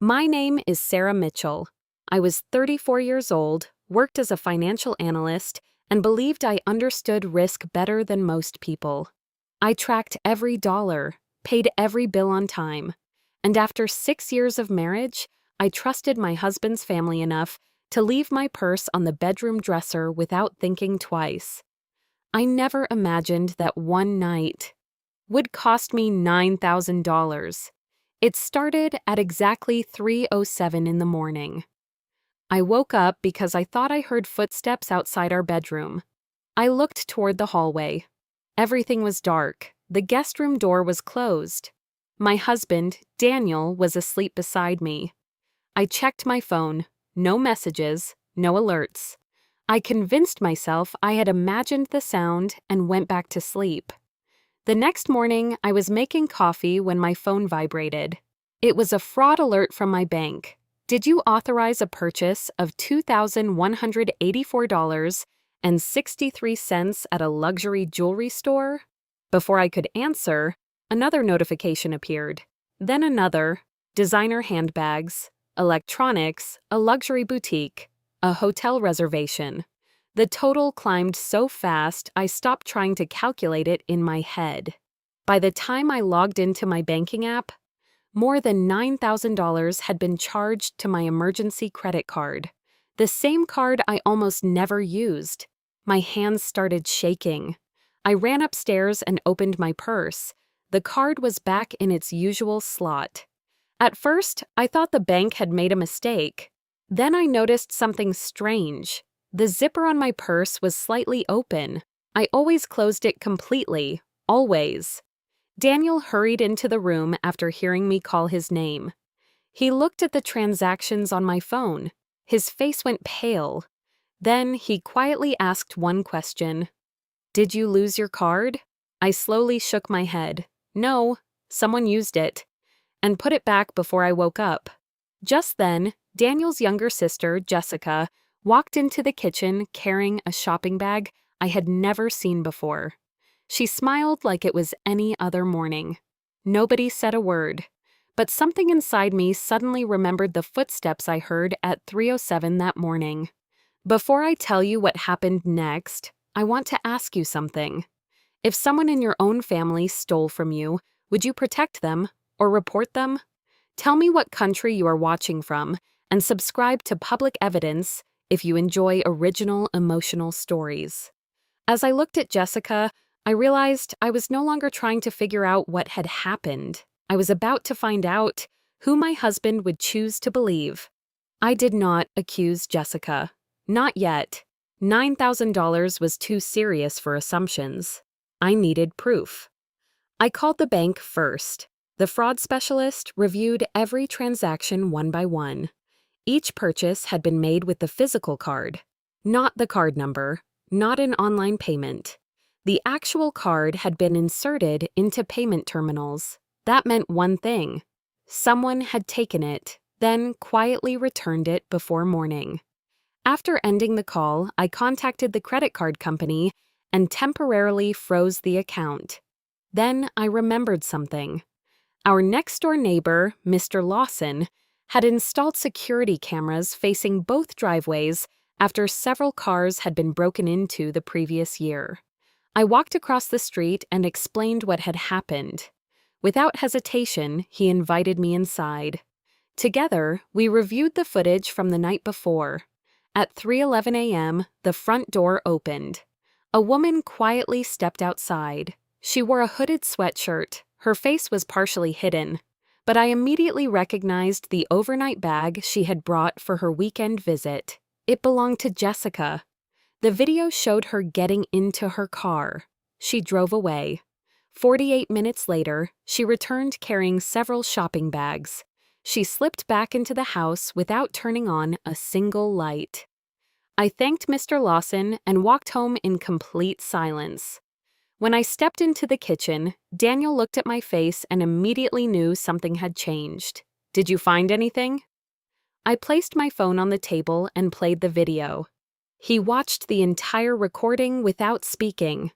My name is Sarah Mitchell. I was 34 years old, worked as a financial analyst, and believed I understood risk better than most people. I tracked every dollar, paid every bill on time, and after 6 years of marriage, I trusted my husband's family enough to leave my purse on the bedroom dresser without thinking twice. I never imagined that one night would cost me $9,000. It started at exactly 3:07 in the morning. I woke up because I thought I heard footsteps outside our bedroom. I looked toward the hallway. Everything was dark. The guest room door was closed. My husband, Daniel, was asleep beside me. I checked my phone. No messages, no alerts. I convinced myself I had imagined the sound and went back to sleep. The next morning, I was making coffee when my phone vibrated. It was a fraud alert from my bank. Did you authorize a purchase of $2,184.63 at a luxury jewelry store? Before I could answer, another notification appeared. Then another: designer handbags, electronics, a luxury boutique, a hotel reservation. The total climbed so fast I stopped trying to calculate it in my head. By the time I logged into my banking app, more than $9,000 had been charged to my emergency credit card, the same card I almost never used. My hands started shaking. I ran upstairs and opened my purse. The card was back in its usual slot. At first, I thought the bank had made a mistake. Then I noticed something strange. The zipper on my purse was slightly open. I always closed it completely, always. Daniel hurried into the room after hearing me call his name. He looked at the transactions on my phone. His face went pale. Then he quietly asked one question. "Did you lose your card?" I slowly shook my head. "No, someone used it," and put it back before I woke up. Just then, Daniel's younger sister, Jessica, walked into the kitchen carrying a shopping bag I had never seen before. She smiled like it was any other morning. Nobody said a word, but something inside me suddenly remembered the footsteps I heard at 3:07 that morning. Before I tell you what happened next, I want to ask you something. If someone in your own family stole from you, would you protect them or report them? Tell me what country you are watching from, and subscribe to Public Evidence if you enjoy original emotional stories. As I looked at Jessica, I realized I was no longer trying to figure out what had happened. I was about to find out who my husband would choose to believe. I did not accuse Jessica. Not yet. $9,000 was too serious for assumptions. I needed proof. I called the bank first. The fraud specialist reviewed every transaction one by one. Each purchase had been made with the physical card, not the card number, not an online payment. The actual card had been inserted into payment terminals. That meant one thing: someone had taken it, then quietly returned it before morning. After ending the call, I contacted the credit card company and temporarily froze the account. Then I remembered something. Our next-door neighbor, Mr. Lawson, had installed security cameras facing both driveways after several cars had been broken into the previous year. I walked across the street and explained what had happened. Without hesitation, he invited me inside. Together, we reviewed the footage from the night before. At 3:11 a.m., the front door opened. A woman quietly stepped outside. She wore a hooded sweatshirt. Her face was partially hidden, but I immediately recognized the overnight bag she had brought for her weekend visit. It belonged to Jessica. The video showed her getting into her car. She drove away. 48 minutes later, she returned carrying several shopping bags. She slipped back into the house without turning on a single light. I thanked Mr. Lawson and walked home in complete silence. When I stepped into the kitchen, Daniel looked at my face and immediately knew something had changed. "Did you find anything?" I placed my phone on the table and played the video. He watched the entire recording without speaking.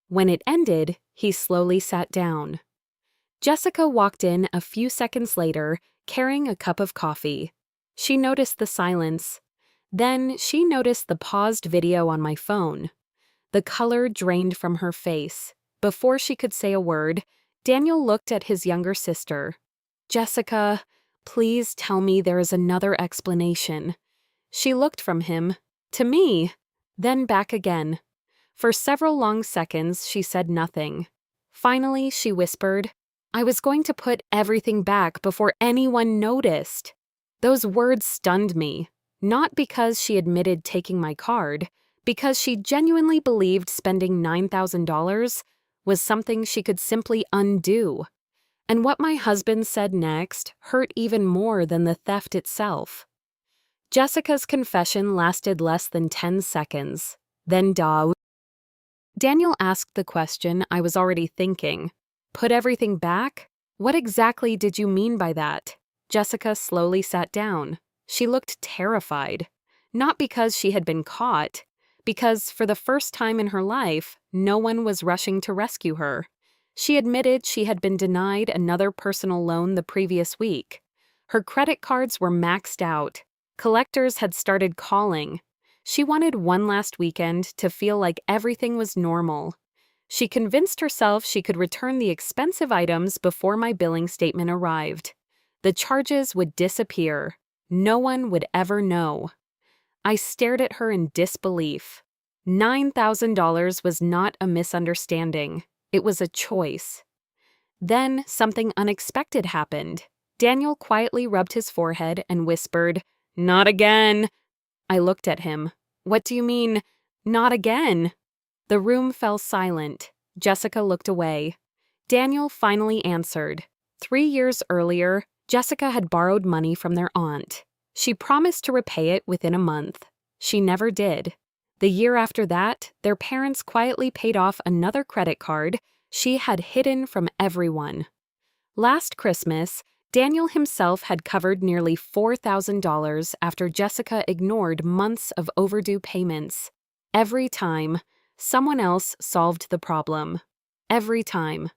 When it ended, he slowly sat down. Jessica walked in a few seconds later, carrying a cup of coffee. She noticed the silence. Then she noticed the paused video on my phone. The color drained from her face. Before she could say a word, Daniel looked at his younger sister. "Jessica, please tell me there is another explanation." She looked from him to me, then back again. For several long seconds, she said nothing. Finally, she whispered, "I was going to put everything back before anyone noticed." Those words stunned me, not because she admitted taking my card, because she genuinely believed spending $9,000 was something she could simply undo. And what my husband said next hurt even more than the theft itself. Jessica's confession lasted less than 10 seconds. Then Daniel asked the question I was already thinking. "Put everything back? What exactly did you mean by that?" Jessica slowly sat down. She looked terrified. Not because she had been caught, because for the first time in her life, no one was rushing to rescue her. She admitted she had been denied another personal loan the previous week. Her credit cards were maxed out. Collectors had started calling. She wanted one last weekend to feel like everything was normal. She convinced herself she could return the expensive items before my billing statement arrived. The charges would disappear. No one would ever know. I stared at her in disbelief. $9,000 was not a misunderstanding. It was a choice. Then something unexpected happened. Daniel quietly rubbed his forehead and whispered, "Not again." I looked at him. "What do you mean, not again?" The room fell silent. Jessica looked away. Daniel finally answered. 3 years earlier, Jessica had borrowed money from their aunt. She promised to repay it within a month. She never did. The year after that, their parents quietly paid off another credit card she had hidden from everyone. Last Christmas, Daniel himself had covered nearly $4,000 after Jessica ignored months of overdue payments. Every time, someone else solved the problem. Every time.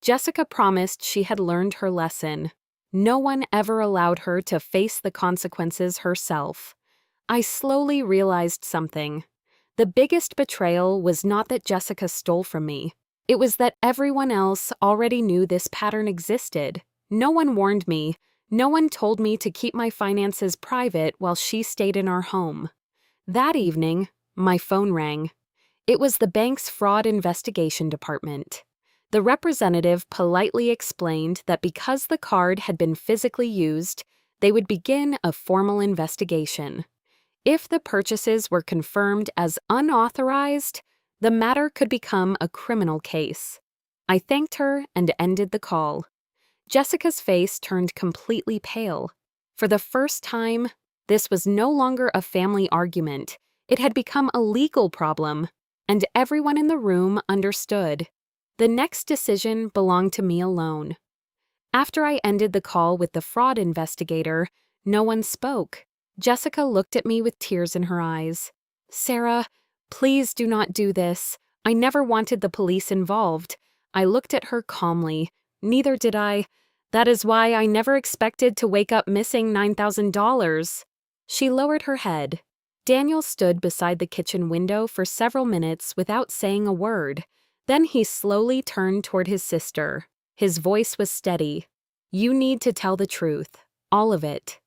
Jessica promised she had learned her lesson. No one ever allowed her to face the consequences herself. I slowly realized something. The biggest betrayal was not that Jessica stole from me. It was that everyone else already knew this pattern existed. No one warned me. No one told me to keep my finances private while she stayed in our home. That evening, my phone rang. It was the bank's fraud investigation department. The representative politely explained that because the card had been physically used, they would begin a formal investigation. If the purchases were confirmed as unauthorized, the matter could become a criminal case. I thanked her and ended the call. Jessica's face turned completely pale. For the first time, this was no longer a family argument. It had become a legal problem, and everyone in the room understood. The next decision belonged to me alone. After I ended the call with the fraud investigator, no one spoke. Jessica looked at me with tears in her eyes. "Sarah, please do not do this. I never wanted the police involved." I looked at her calmly. "Neither did I. That is why I never expected to wake up missing $9,000. She lowered her head. Daniel stood beside the kitchen window for several minutes without saying a word. Then he slowly turned toward his sister. His voice was steady. "You need to tell the truth. All of it."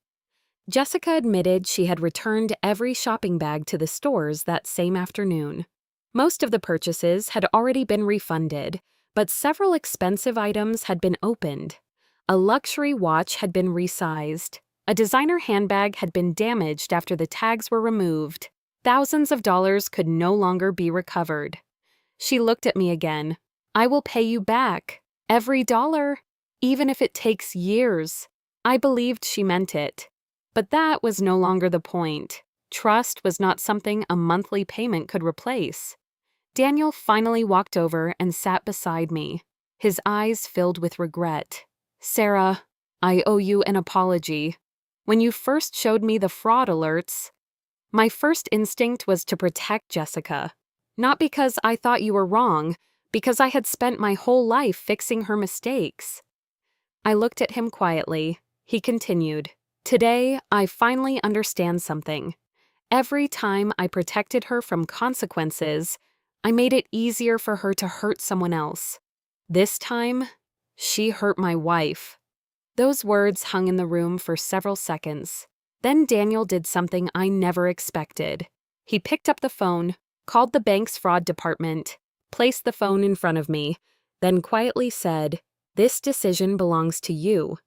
Jessica admitted she had returned every shopping bag to the stores that same afternoon. Most of the purchases had already been refunded, but several expensive items had been opened. A luxury watch had been resized. A designer handbag had been damaged after the tags were removed. Thousands of dollars could no longer be recovered. She looked at me again. "I will pay you back. Every dollar. Even if it takes years." I believed she meant it. But that was no longer the point. Trust was not something a monthly payment could replace. Daniel finally walked over and sat beside me. His eyes filled with regret. "Sarah, I owe you an apology. When you first showed me the fraud alerts, my first instinct was to protect Jessica. Not because I thought you were wrong, Because I had spent my whole life fixing her mistakes. I looked at him quietly. He continued, "Today, I finally understand something. Every time I protected her from consequences, I made it easier for her to hurt someone else. This time, she hurt my wife." Those words hung in the room for several seconds. Then Daniel did something I never expected. He picked up the phone, called the bank's fraud department, placed the phone in front of me, then quietly said, "This decision belongs to you.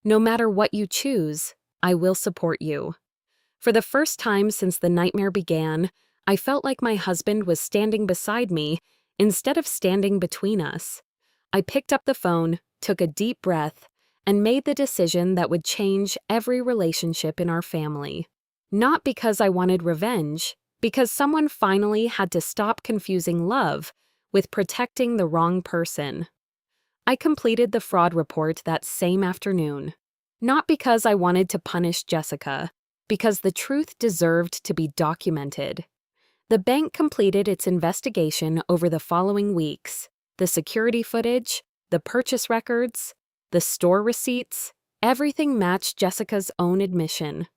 No matter what you choose, I will support you." For the first time since the nightmare began, I felt like my husband was standing beside me instead of standing between us. I picked up the phone, took a deep breath, and made the decision that would change every relationship in our family. Not because I wanted revenge, because someone finally had to stop confusing love with protecting the wrong person. I completed the fraud report that same afternoon. Not because I wanted to punish Jessica, because the truth deserved to be documented. The bank completed its investigation over the following weeks. The security footage, the purchase records, the store receipts, everything matched Jessica's own admission.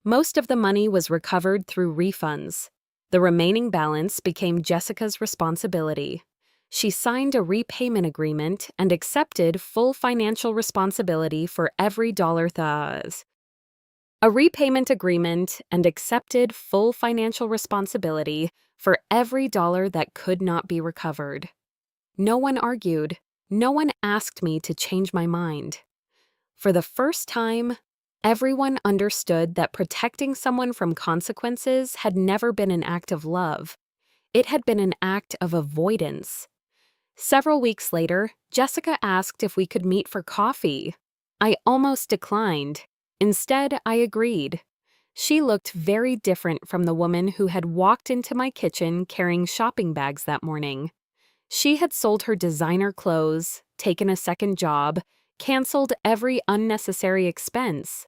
Most of the money was recovered through refunds. The remaining balance became Jessica's responsibility. She signed a repayment agreement and accepted full financial responsibility for every dollar thus. A repayment agreement and accepted full financial responsibility for every dollar that could not be recovered. No one argued. No one asked me to change my mind. For the first time, everyone understood that protecting someone from consequences had never been an act of love. It had been an act of avoidance. Several weeks later, Jessica asked if we could meet for coffee. I almost declined. Instead, I agreed. She looked very different from the woman who had walked into my kitchen carrying shopping bags that morning. She had sold her designer clothes, taken a second job, canceled every unnecessary expense.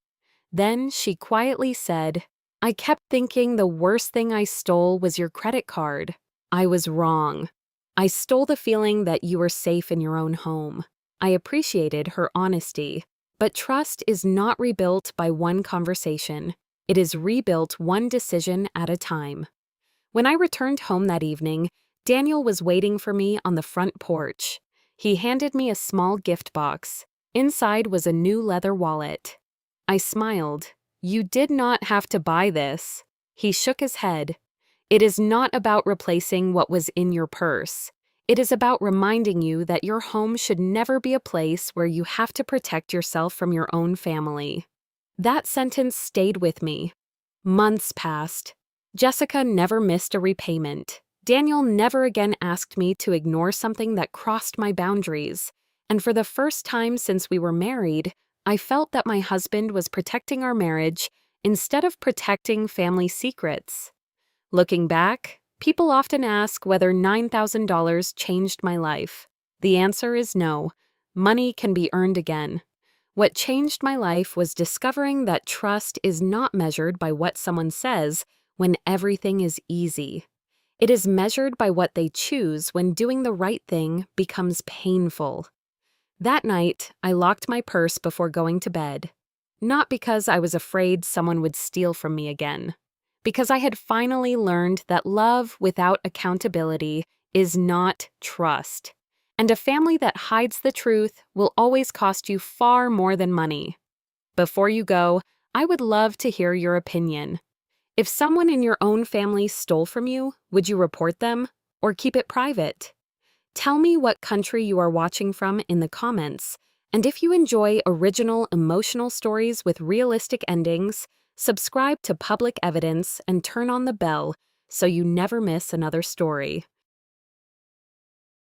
Then she quietly said, "I kept thinking the worst thing I stole was your credit card. I was wrong. I stole the feeling that you were safe in your own home." I appreciated her honesty. But trust is not rebuilt by one conversation. It is rebuilt one decision at a time. When I returned home that evening, Daniel was waiting for me on the front porch. He handed me a small gift box. Inside was a new leather wallet. I smiled. "You did not have to buy this." He shook his head. "It is not about replacing what was in your purse. It is about reminding you that your home should never be a place where you have to protect yourself from your own family." That sentence stayed with me. Months passed. Jessica never missed a repayment. Daniel never again asked me to ignore something that crossed my boundaries. And for the first time since we were married, I felt that my husband was protecting our marriage instead of protecting family secrets. Looking back, people often ask whether $9,000 changed my life. The answer is no. Money can be earned again. What changed my life was discovering that trust is not measured by what someone says when everything is easy. It is measured by what they choose when doing the right thing becomes painful. That night, I locked my purse before going to bed. Not because I was afraid someone would steal from me again. Because I had finally learned that love without accountability is not trust. And a family that hides the truth will always cost you far more than money. Before you go, I would love to hear your opinion. If someone in your own family stole from you, would you report them or keep it private? Tell me what country you are watching from in the comments. And if you enjoy original, emotional stories with realistic endings, subscribe to Public Evidence and turn on the bell so you never miss another story.